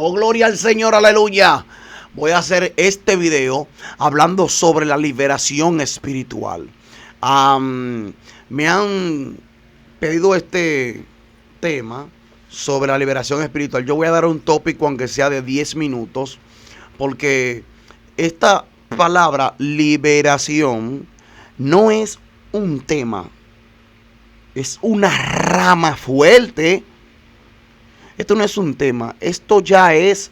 Oh, gloria al Señor, aleluya. Voy a hacer este video hablando sobre la liberación espiritual. Me han pedido este tema sobre la liberación espiritual. Yo voy a dar un tópico aunque sea de 10 minutos, porque esta palabra liberación no es un tema, es una rama fuerte. Esto no es un tema, esto ya es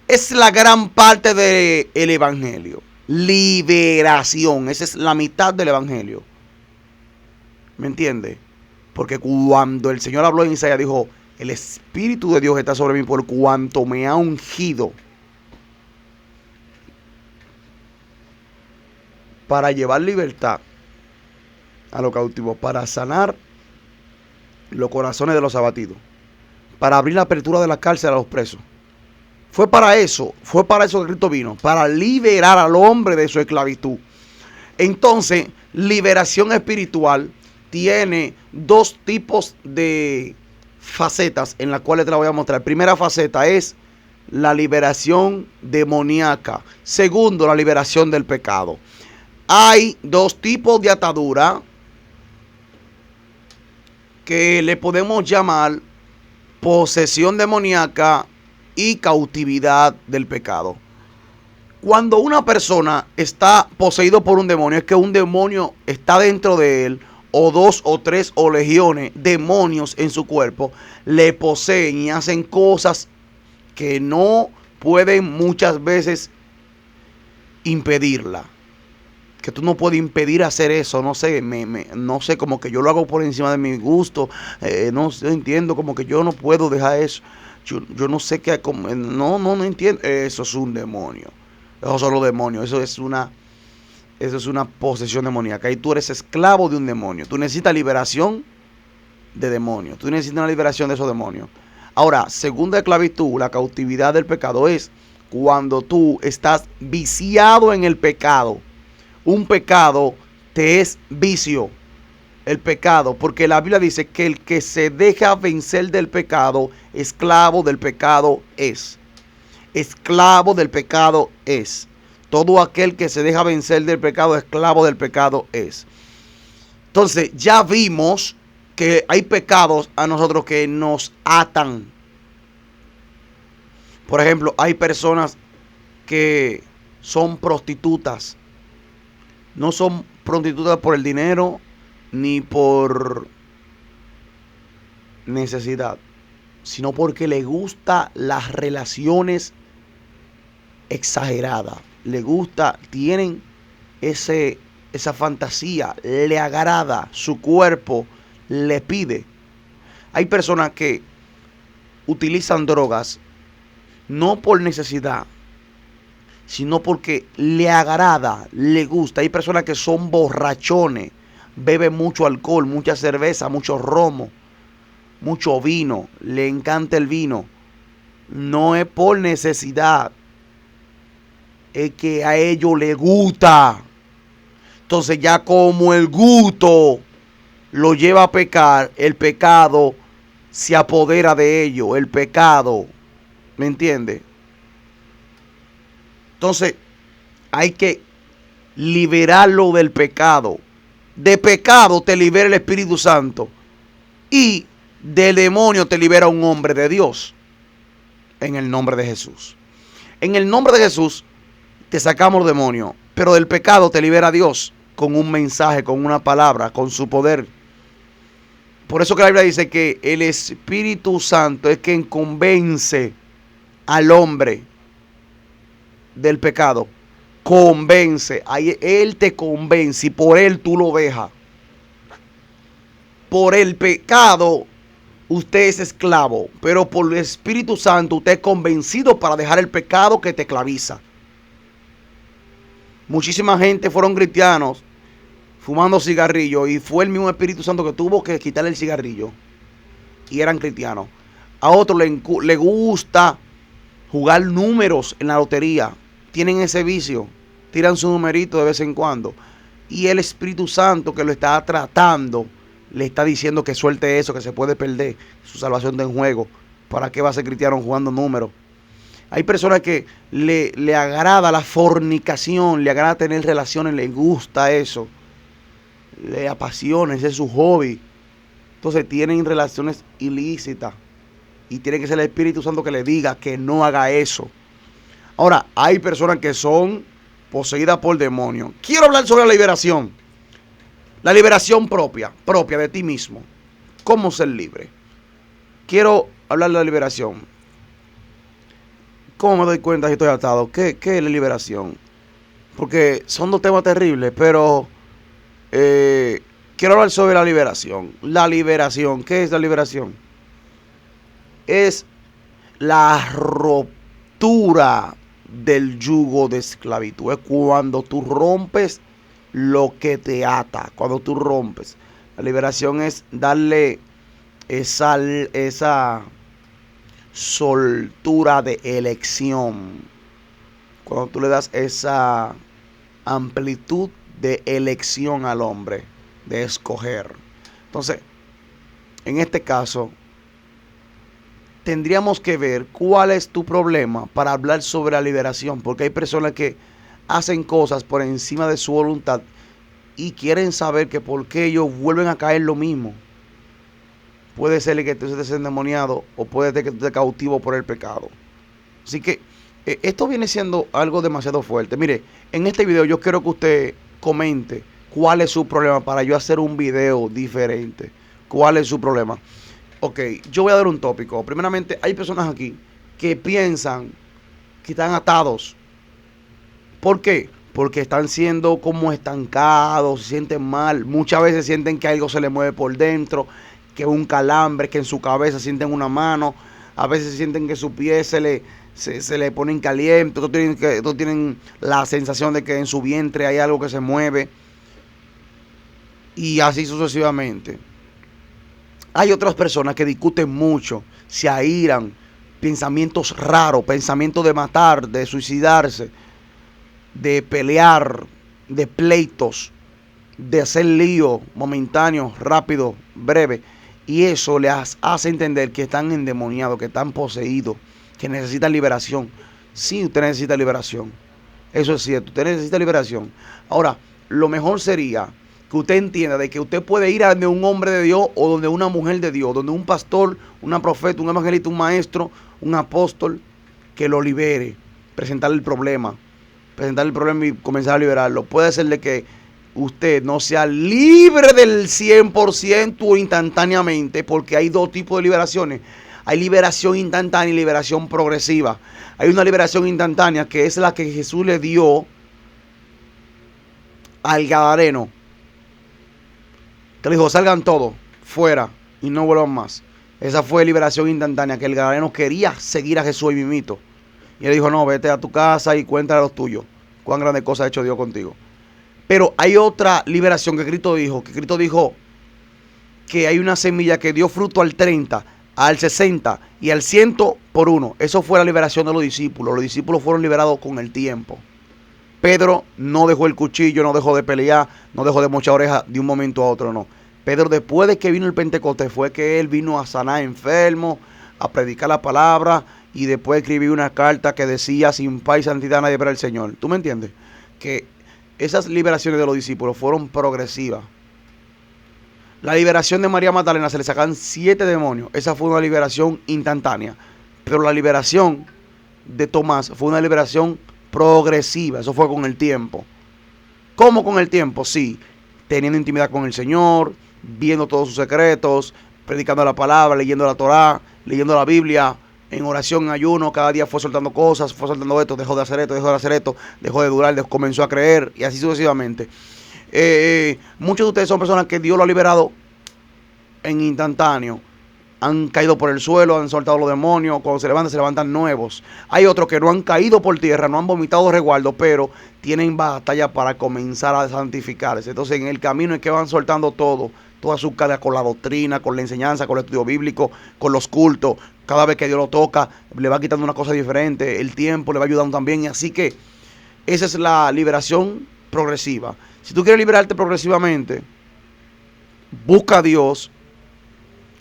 es la gran parte del evangelio. Liberación, esa es la mitad del evangelio. ¿Me entiende? Porque cuando el Señor habló en Isaías, dijo: el Espíritu de Dios está sobre mí por cuanto me ha ungido para llevar libertad a los cautivos, para sanar los corazones de los abatidos, para abrir la apertura de la cárcel a los presos. Fue para eso que Cristo vino, para liberar al hombre de su esclavitud. Entonces, liberación espiritual tiene dos tipos de facetas en las cuales te la voy a mostrar. Primera faceta es la liberación demoníaca. Segundo, la liberación del pecado. Hay dos tipos de atadura que le podemos llamar posesión demoníaca y cautividad del pecado. Cuando una persona está poseído por un demonio, es que un demonio está dentro de él, o dos o tres o legiones demonios en su cuerpo le poseen y hacen cosas que no pueden muchas veces impedirla. Que tú no puedes impedir hacer eso, no sé, no sé, como que yo lo hago por encima de mi gusto, no entiendo, como que yo no puedo dejar eso, yo no sé qué, no entiendo, eso es un demonio, esos son los demonios, eso es una posesión demoníaca, y tú eres esclavo de un demonio, tú necesitas liberación de demonios, tú necesitas una liberación de esos demonios. Ahora, segunda esclavitud, la cautividad del pecado es cuando tú estás viciado en el pecado. Un pecado te es vicio, el pecado, porque la Biblia dice que el que se deja vencer del pecado, esclavo del pecado es. Esclavo del pecado es. Todo aquel que se deja vencer del pecado, esclavo del pecado es. Entonces, ya vimos que hay pecados a nosotros que nos atan. Por ejemplo, hay personas que son prostitutas. No son prostitutas por el dinero ni por necesidad, sino porque les gusta las relaciones exageradas. Les gusta, tienen esa fantasía, le agrada, su cuerpo le pide. Hay personas que utilizan drogas no por necesidad, sino porque le agrada, le gusta. Hay personas que son borrachones, beben mucho alcohol, mucha cerveza, mucho romo, mucho vino, le encanta el vino. No es por necesidad, es que a ellos les gusta. Entonces ya como el gusto lo lleva a pecar, el pecado se apodera de ellos, el pecado, ¿me entiendes? Entonces, hay que liberarlo del pecado. De pecado te libera el Espíritu Santo. Y del demonio te libera un hombre de Dios. En el nombre de Jesús. En el nombre de Jesús te sacamos los demonios. Pero del pecado te libera Dios. Con un mensaje, con una palabra, con su poder. Por eso que la Biblia dice que el Espíritu Santo es quien convence al hombre del pecado. Convence, ahí él te convence y por él tú lo dejas. Por el pecado usted es esclavo, pero por el Espíritu Santo usted es convencido para dejar el pecado que te esclaviza. Muchísima gente fueron cristianos fumando cigarrillos y fue el mismo Espíritu Santo que tuvo que quitarle el cigarrillo y eran cristianos. A otros le gusta jugar números en la lotería. Tienen ese vicio, tiran su numerito de vez en cuando. Y el Espíritu Santo que lo está tratando le está diciendo que suelte eso, que se puede perder, su salvación está en juego. ¿Para qué va a ser cristiano jugando números? Hay personas que le agrada la fornicación, le agrada tener relaciones, le gusta eso, le apasiona, ese es su hobby. Entonces tienen relaciones ilícitas y tiene que ser el Espíritu Santo que le diga que no haga eso. Ahora, hay personas que son poseídas por demonios. Quiero hablar sobre la liberación. La liberación propia de ti mismo. ¿Cómo ser libre? Quiero hablar de la liberación. ¿Cómo me doy cuenta si estoy atado? ¿Qué es la liberación? Porque son dos temas terribles, pero quiero hablar sobre la liberación. La liberación, ¿qué es la liberación? Es la ruptura del yugo de esclavitud. Es cuando tú rompes lo que te ata. Cuando tú rompes. La liberación es darle esa soltura de elección. Cuando tú le das esa amplitud de elección al hombre, de escoger. Entonces, en este caso, tendríamos que ver cuál es tu problema para hablar sobre la liberación, porque hay personas que hacen cosas por encima de su voluntad y quieren saber que por qué ellos vuelven a caer lo mismo. Puede ser que tú estés endemoniado o puede ser que tú estés cautivo por el pecado. Así que esto viene siendo algo demasiado fuerte. Mire, en este video yo quiero que usted comente cuál es su problema para yo hacer un video diferente. ¿Cuál es su problema? Ok, yo voy a dar un tópico. Primeramente, hay personas aquí que piensan que están atados. ¿Por qué? Porque están siendo como estancados, se sienten mal. Muchas veces sienten que algo se les mueve por dentro, que un calambre, que en su cabeza sienten una mano. A veces sienten que su pie se le ponen caliente. Otros tienen la sensación de que en su vientre hay algo que se mueve. Y así sucesivamente. Hay otras personas que discuten mucho, se airan, pensamientos raros, pensamientos de matar, de suicidarse, de pelear, de pleitos, de hacer lío momentáneo, rápido, breve. Y eso les hace entender que están endemoniados, que están poseídos, que necesitan liberación. Sí, usted necesita liberación. Eso es cierto, usted necesita liberación. Ahora, lo mejor sería que usted entienda de que usted puede ir a donde un hombre de Dios o donde una mujer de Dios, donde un pastor, una profeta, un evangelista, un maestro, un apóstol, que lo libere, presentarle el problema y comenzar a liberarlo. Puede ser de que usted no sea libre del 100% instantáneamente, porque hay dos tipos de liberaciones. Hay liberación instantánea y liberación progresiva. Hay una liberación instantánea que es la que Jesús le dio al gadareno, que le dijo: salgan todos fuera y no vuelvan más. Esa fue liberación instantánea, que el gadareno quería seguir a Jesús y mimito. Y él dijo: no, vete a tu casa y cuéntale a los tuyos cuán grande cosa ha hecho Dios contigo. Pero hay otra liberación que Cristo dijo que hay una semilla que dio fruto al 30, al 60 y al 100 por uno. Eso fue la liberación de los discípulos. Los discípulos fueron liberados con el tiempo. Pedro no dejó el cuchillo, no dejó de pelear, no dejó de mochar orejas de un momento a otro, no. Pedro, después de que vino el Pentecostés, fue que él vino a sanar enfermos, a predicar la palabra, y después escribió una carta que decía: sin paz y santidad nadie verá al Señor. ¿Tú me entiendes? Que esas liberaciones de los discípulos fueron progresivas. La liberación de María Magdalena, se le sacan 7 demonios. Esa fue una liberación instantánea. Pero la liberación de Tomás fue una liberación progresiva. Eso fue con el tiempo. ¿Cómo con el tiempo? Sí, teniendo intimidad con el Señor, viendo todos sus secretos, predicando la palabra, leyendo la Torá, leyendo la Biblia, en oración, en ayuno. Cada día fue soltando cosas, fue soltando esto, dejó de hacer esto, dejó de durar, comenzó a creer, y así sucesivamente. Muchos de ustedes son personas que Dios lo ha liberado en instantáneo. Han caído por el suelo, han soltado los demonios. Cuando se levantan nuevos. Hay otros que no han caído por tierra, no han vomitado resguardo, pero tienen batalla para comenzar a santificarse. Entonces, en el camino es que van soltando toda su carga con la doctrina, con la enseñanza, con el estudio bíblico, con los cultos. Cada vez que Dios lo toca, le va quitando una cosa diferente. El tiempo le va ayudando también. Y así que esa es la liberación progresiva. Si tú quieres liberarte progresivamente, busca a Dios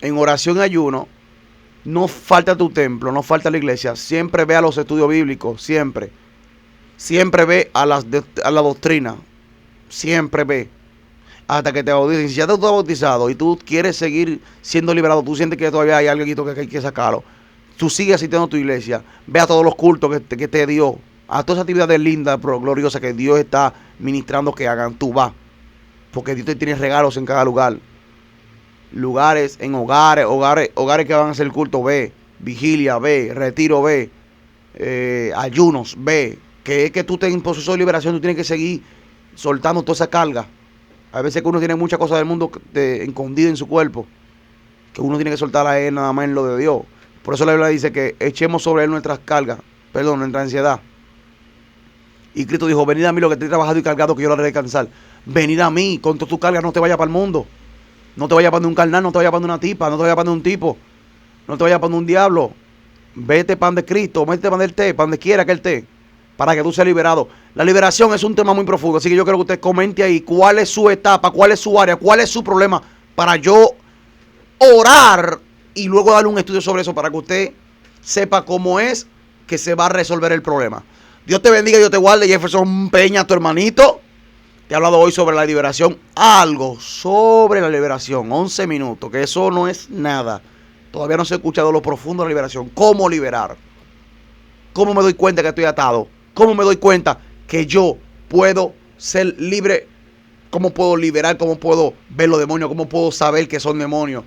en oración y ayuno. No falta tu templo, no falta la iglesia. Siempre ve a los estudios bíblicos, siempre. Siempre ve a la doctrina. Siempre ve. Hasta que te bauticen. Si ya te has bautizado y tú quieres seguir siendo liberado, tú sientes que todavía hay algo que hay que sacarlo. Tú sigues asistiendo a tu iglesia. Ve a todos los cultos que te dio. A todas esas actividades lindas, pero gloriosas que Dios está ministrando que hagan. Tú vas. Porque Dios te tiene regalos en cada lugar. Lugares, en hogares que van a hacer culto, ve. Vigilia, ve. Retiro, ve. Ayunos, ve. Que es que tú estés en proceso de liberación, tú tienes que seguir soltando toda esa carga. A veces que uno tiene muchas cosas del mundo escondidas en su cuerpo, que uno tiene que soltar a él nada más en lo de Dios. Por eso la Biblia dice que echemos sobre él nuestras cargas, nuestra ansiedad. Y Cristo dijo, venid a mí los que estéis trabajados y cargados, que yo lo haré descansar. Venid a mí, con todas tus cargas, no te vayas para el mundo. No te vayas para un carnal, no te vayas para una tipa, no te vayas para un tipo, no te vayas para un diablo. Vete para donde Cristo, métete para donde Él esté, para donde quiera que Él esté, para que tú seas liberado. La liberación es un tema muy profundo, así que yo quiero que usted comente ahí cuál es su etapa, cuál es su área, cuál es su problema, para yo orar y luego darle un estudio sobre eso, para que usted sepa cómo es que se va a resolver el problema. Dios te bendiga, Dios te guarde. Jefferson Peña, tu hermanito, te he hablado hoy sobre la liberación. Algo sobre la liberación, 11 minutos, que eso no es nada. Todavía no se ha escuchado lo profundo de la liberación. ¿Cómo liberar? ¿Cómo me doy cuenta que estoy atado? ¿Cómo me doy cuenta que yo puedo ser libre? ¿Cómo puedo liberar? ¿Cómo puedo ver los demonios? ¿Cómo puedo saber que son demonios?